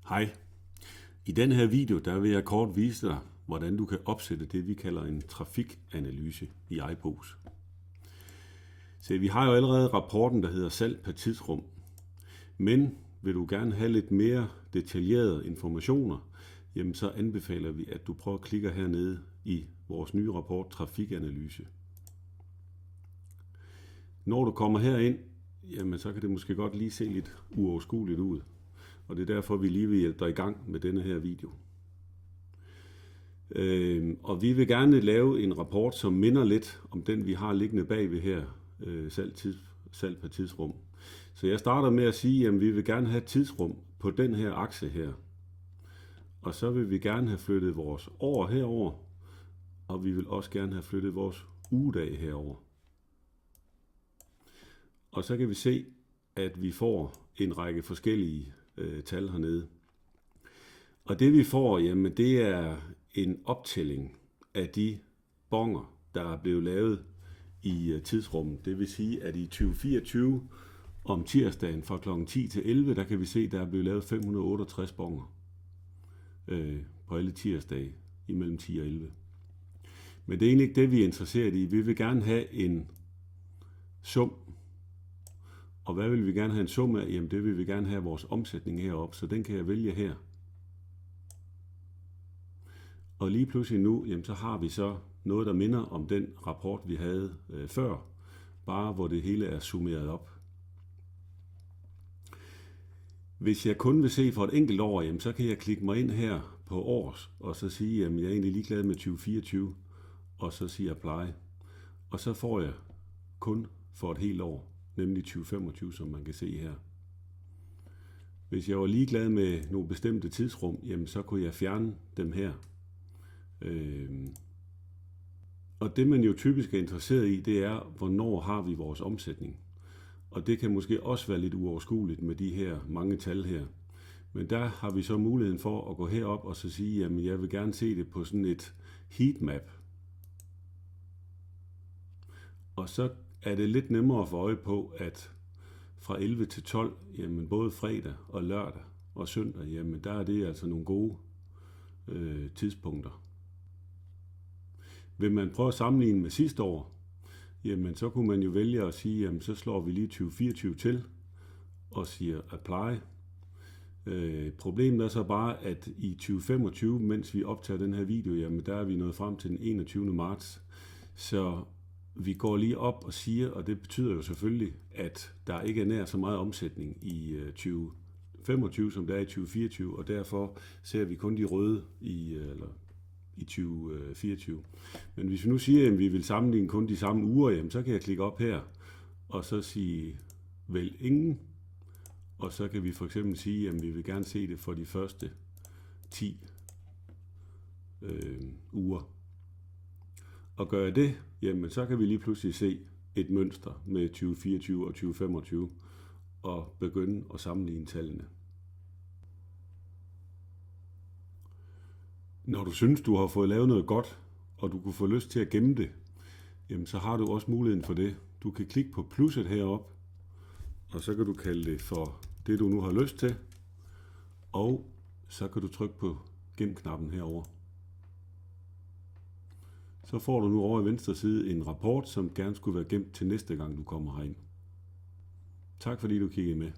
Hej. I denne her video, der vil jeg kort vise dig, hvordan du kan opsætte det, vi kalder en trafikanalyse i iBox. Så vi har jo allerede rapporten, der hedder salg per tidsrum. Men vil du gerne have lidt mere detaljerede informationer, jamen så anbefaler vi, at du prøver at klikke hernede i vores nye rapport Trafikanalyse. Når du kommer herind, jamen så kan det måske godt lige se lidt uoverskueligt ud. Og det er derfor, vi lige vil hjælpe dig i gang med denne her video. Og vi vil gerne lave en rapport, som minder lidt om den, vi har liggende bagved her, salg per tidsrum. Så jeg starter med at sige, at vi vil gerne have et tidsrum på den her akse her. Og så vil vi gerne have flyttet vores år herover, og vi vil også gerne have flyttet vores ugedag herover. Og så kan vi se, at vi får en række forskellige tal hernede. Og det vi får, jamen det er en optælling af de bonger, der er blevet lavet i tidsrummet. Det vil sige, at i 2024 om tirsdagen fra kl. 10 til 11, der kan vi se, der er blevet lavet 568 bonger på alle tirsdage imellem 10 og 11. Men det er egentlig ikke det, vi er interesseret i. Vi vil gerne have en sum. Og hvad vil vi gerne have en sum af? Jamen det vil vi gerne have vores omsætning heroppe, så den kan jeg vælge her. Og lige pludselig nu, jamen så har vi så noget, der minder om den rapport, vi havde før, bare hvor det hele er summeret op. Hvis jeg kun vil se for et enkelt år, jamen så kan jeg klikke mig ind her på års, og så sige, at jeg er egentlig ligeglad med 2024, og så sige apply. Og så får jeg kun for et helt år, nemlig 2025, som man kan se her. Hvis jeg var ligeglad med nogle bestemte tidsrum, jamen så kunne jeg fjerne dem her. Og det man jo typisk er interesseret i, det er, hvornår har vi vores omsætning. Og det kan måske også være lidt uoverskueligt med de her mange tal her. Men der har vi så muligheden for at gå herop og så sige, jamen jeg vil gerne se det på sådan et heatmap. Og så er det lidt nemmere at få øje på, at fra 11 til 12, jamen både fredag og lørdag og søndag, jamen der er det altså nogle gode tidspunkter. Vil man prøve at sammenligne med sidste år, jamen så kunne man jo vælge at sige, jamen så slår vi lige 2024 til og siger apply. Problemet er så bare, at i 2025, mens vi optager den her video, jamen der er vi nået frem til den 21. marts. Så vi går lige op og siger, og det betyder jo selvfølgelig, at der ikke er nær så meget omsætning i 2025, som der er i 2024, og derfor ser vi kun de røde i 2024. Men hvis vi nu siger, at vi vil sammenligne kun de samme uger, jamen, så kan jeg klikke op her, og så sige vælg ingen, og så kan vi for eksempel sige, at vi vil gerne se det for de første 10 uger. Og gør jeg det, jamen så kan vi lige pludselig se et mønster med 2024 og 2025 og begynde at sammenligne tallene. Når du synes, du har fået lavet noget godt, og du kunne få lyst til at gemme det, jamen så har du også muligheden for det. Du kan klikke på plusset heroppe, og så kan du kalde det for det, du nu har lyst til, og så kan du trykke på gem-knappen herover. Så får du nu over i venstre side en rapport, som gerne skulle være gemt til næste gang, du kommer herind. Tak fordi du kiggede med.